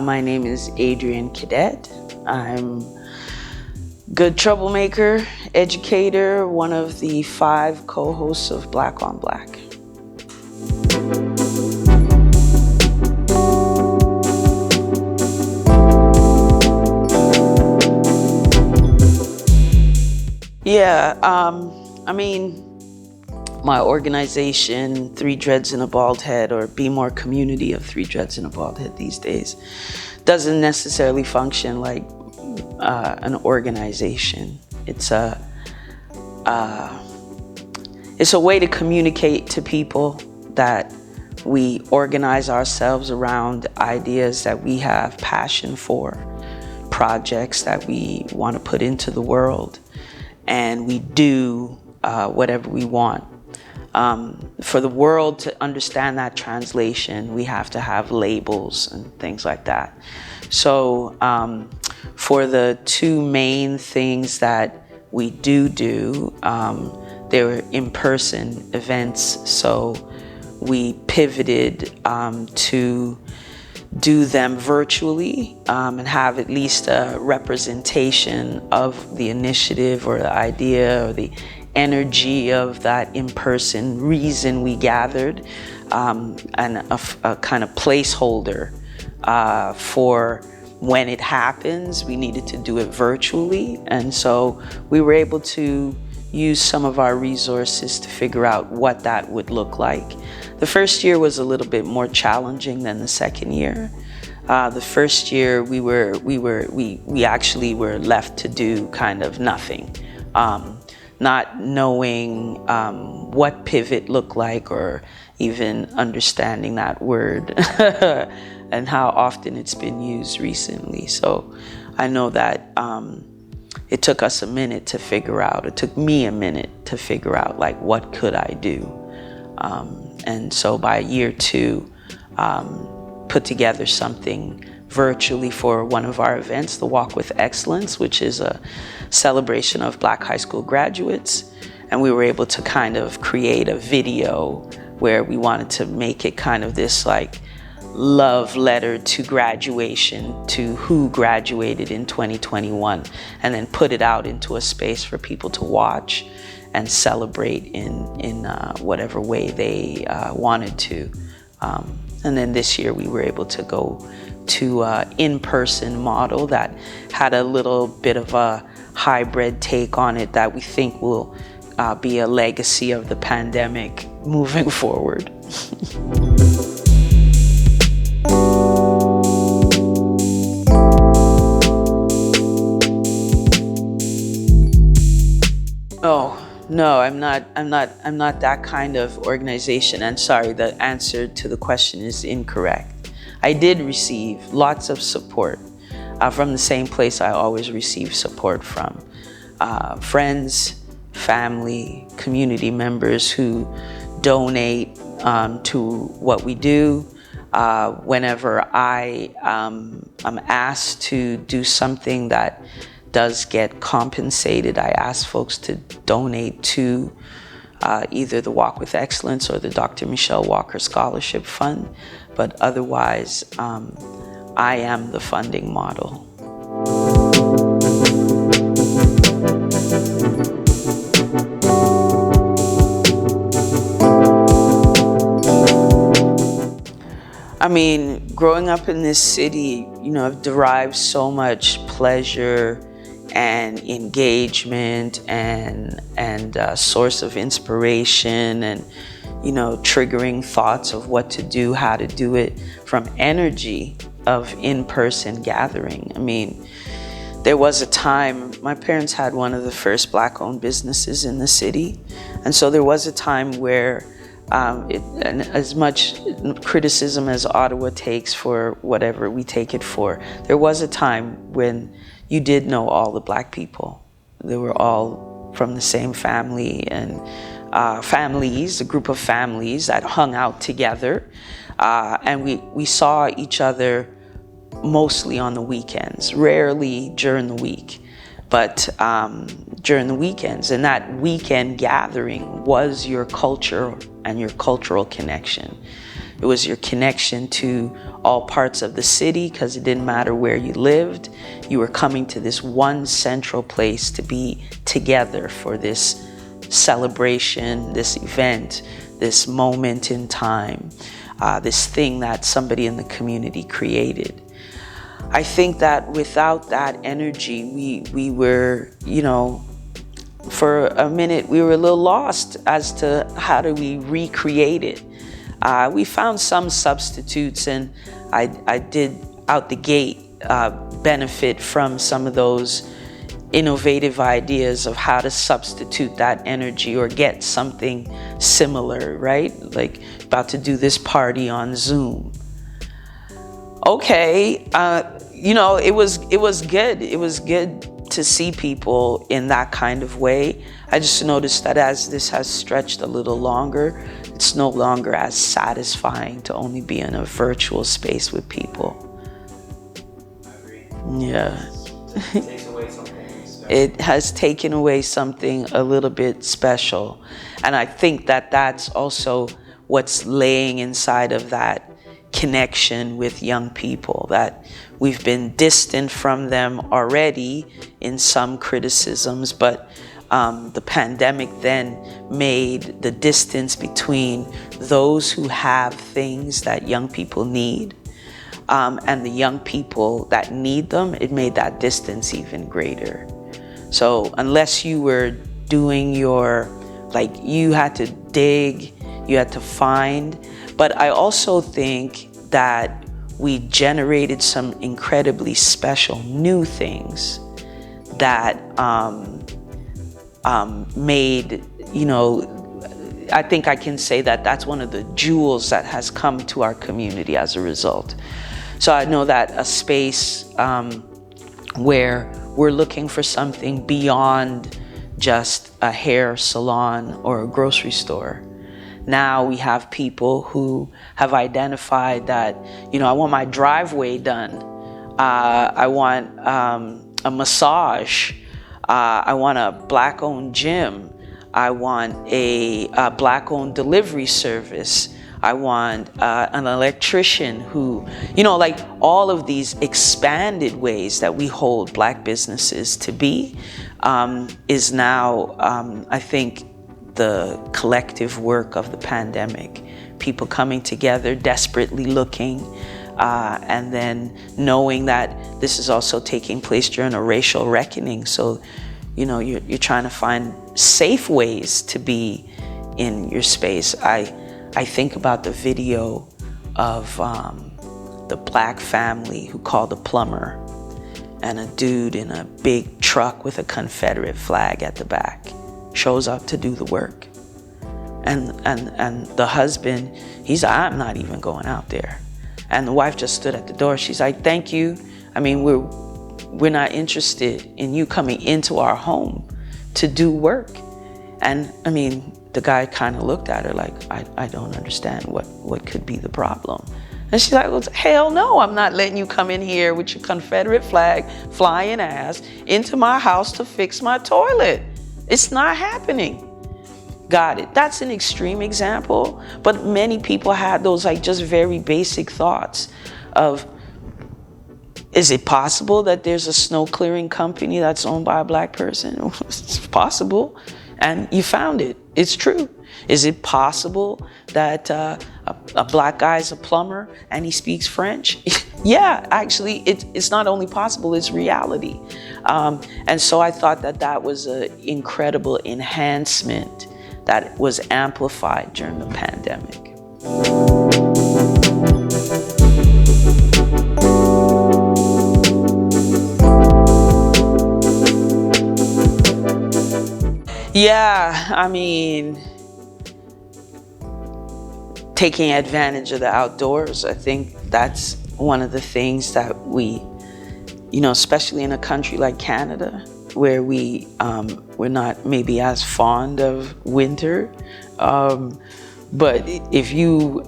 My name is Adrian Codett. I'm good troublemaker, educator, one of the 5 co-hosts of Black on Black. Yeah, my organization, 3 Dreads and a Bald Head, or Be More Community of 3 Dreads and a Bald Head these days, doesn't necessarily function like an organization. It's a way to communicate to people that we organize ourselves around ideas that we have passion for, projects that we want to put into the world, and we do whatever we want. For the world to understand that translation, we have to have labels and things like that. So for the 2 main things that we do, they were in-person events. So we pivoted to do them virtually and have at least a representation of the initiative or the idea or the energy of that in-person reason we gathered, and a kind of placeholder for when it happens. We needed to do it virtually, and so we were able to use some of our resources to figure out what that would look like. The first year was a little bit more challenging than the second year. The first year we actually were left to do kind of nothing. Not knowing what pivot looked like, or even understanding that word and how often it's been used recently. So I know that it took us a minute to figure out, it took me a minute to figure out, like, what could I do? And so by year 2, put together something virtually for one of our events, the Walk with Excellence, which is a celebration of Black high school graduates. And we were able to kind of create a video where we wanted to make it kind of this like love letter to graduation, to who graduated in 2021, and then put it out into a space for people to watch and celebrate in whatever way they wanted to. And then this year we were able to go to an in-person model that had a little bit of a hybrid take on it that we think will be a legacy of the pandemic moving forward. Oh, no, I'm not that kind of organization. And sorry, the answer to the question is incorrect. I did receive lots of support from the same place I always receive support from. Friends, family, community members who donate to what we do. Whenever I'm asked to do something that does get compensated, I ask folks to donate to either the Walk with Excellence or the Dr. Michelle Walker Scholarship Fund. But otherwise, I am the funding model. I mean, growing up in this city, I've derived so much pleasure and engagement and a source of inspiration and triggering thoughts of what to do, how to do it, from energy of in-person gathering. I mean, there was a time, my parents had one of the first Black-owned businesses in the city, and so there was a time where and as much criticism as Ottawa takes for whatever we take it for, there was a time when you did know all the Black people. They were all from the same family and families, a group of families that hung out together. And we saw each other mostly on the weekends, rarely during the week, but during the weekends. And that weekend gathering was your culture and your cultural connection. It was your connection to all parts of the city, because it didn't matter where you lived. You were coming to this one central place to be together for this celebration, this event, this moment in time, this thing that somebody in the community created. I think that without that energy, we were, for a minute, we were a little lost as to how do we recreate it. We found some substitutes, and I did out the gate benefit from some of those innovative ideas of how to substitute that energy or get something similar, right? Like about to do this party on Zoom. Okay, it was good. It was good to see people in that kind of way. I just noticed that as this has stretched a little longer, it's no longer as satisfying to only be in a virtual space with people. I agree. Yeah. It takes away something special. It has taken away something a little bit special. And I think that that's also what's laying inside of that connection with young people, that we've been distant from them already in some criticisms, but the pandemic then made the distance between those who have things that young people need and the young people that need them. It made that distance even greater. So unless you were doing you had to dig, you had to find. But I also think that we generated some incredibly special new things that made, I think I can say that that's one of the jewels that has come to our community as a result. So I know that a space where we're looking for something beyond just a hair salon or a grocery store. Now we have people who have identified that, I want my driveway done. I want a massage. I want a Black-owned gym. I want a Black-owned delivery service. I want an electrician who, all of these expanded ways that we hold Black businesses to be is now, I think, the collective work of the pandemic. People coming together, desperately looking, and then knowing that this is also taking place during a racial reckoning. So, you're trying to find safe ways to be in your space. I think about the video of the Black family who called a plumber and a dude in a big truck with a Confederate flag at the back shows up to do the work. And the husband, he's like, I'm not even going out there. And the wife just stood at the door. She's like, thank you. I mean, we're not interested in you coming into our home to do work. And I mean, the guy kind of looked at her like, I don't understand what could be the problem. And she's like, well, hell no, I'm not letting you come in here with your Confederate flag flying ass into my house to fix my toilet. It's not happening. Got it. That's an extreme example, but many people had those just very basic thoughts of, is it possible that there's a snow clearing company that's owned by a Black person? It's possible. And you found it. It's true. Is it possible that a Black guy is a plumber and he speaks French? Yeah, actually, it's not only possible, it's reality. And so I thought that was an incredible enhancement that was amplified during the pandemic. Yeah, I mean, taking advantage of the outdoors. I think that's one of the things that we, especially in a country like Canada, where we're not maybe as fond of winter. But if you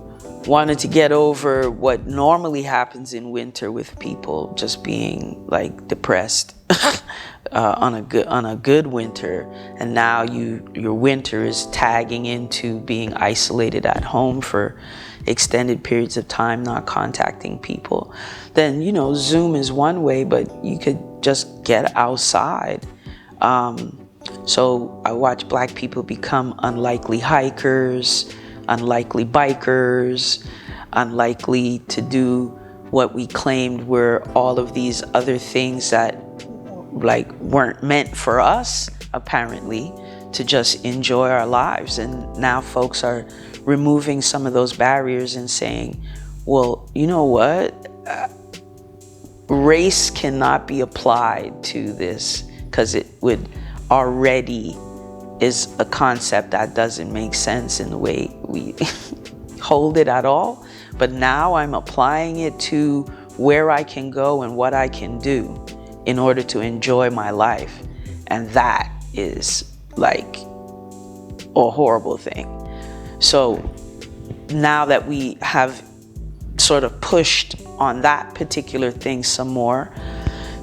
wanted to get over what normally happens in winter with people just being depressed, on a good winter, and now your winter is tagging into being isolated at home for extended periods of time, not contacting people, then Zoom is one way, but you could just get outside. So I watch Black people become unlikely hikers, unlikely bikers, unlikely to do what we claimed were all of these other things that weren't meant for us, apparently, to just enjoy our lives. And now folks are removing some of those barriers and saying, well, you know what? Race cannot be applied to this because it would already is a concept that doesn't make sense in the way we hold it at all. But now I'm applying it to where I can go and what I can do in order to enjoy my life. And that is like a horrible thing. So now that we have sort of pushed on that particular thing some more,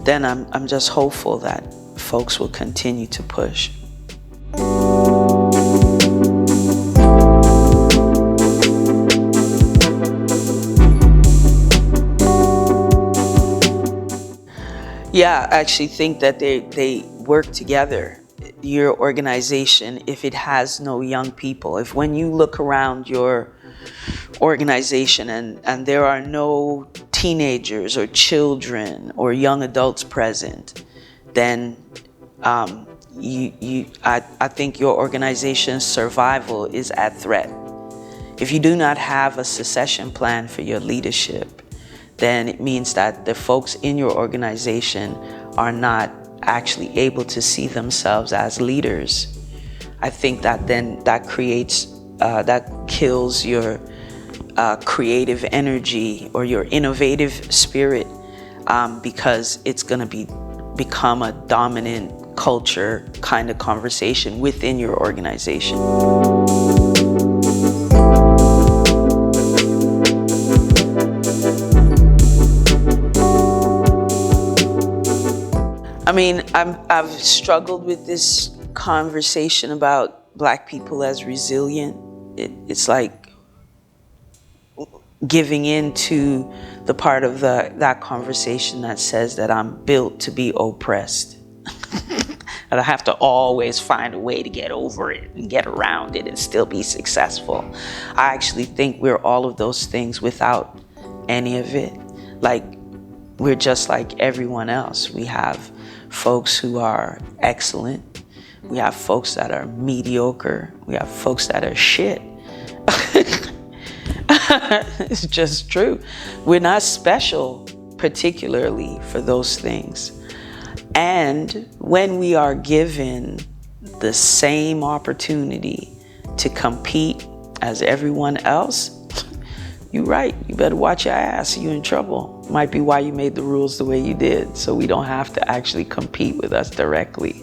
then I'm just hopeful that folks will continue to push. Yeah, I actually think that they work together. Your organization, if it has no young people, if when you look around your organization and there are no teenagers or children or young adults present, then I think your organization's survival is at threat. If you do not have a succession plan for your leadership, then it means that the folks in your organization are not actually able to see themselves as leaders. I think that then that creates, that kills your creative energy or your innovative spirit, because it's going to become a dominant culture kind of conversation within your organization. I mean, I've struggled with this conversation about Black people as resilient. It's like giving in to the part of that conversation that says that I'm built to be oppressed. And I have to always find a way to get over it and get around it and still be successful. I actually think we're all of those things without any of it. Like, we're just like everyone else. We have folks who are excellent. We have folks that are mediocre. We have folks that are shit. It's just true. We're not special particularly for those things. And when we are given the same opportunity to compete as everyone else, you're right, you better watch your ass, you're in trouble. Might be why you made the rules the way you did, so we don't have to actually compete with us directly.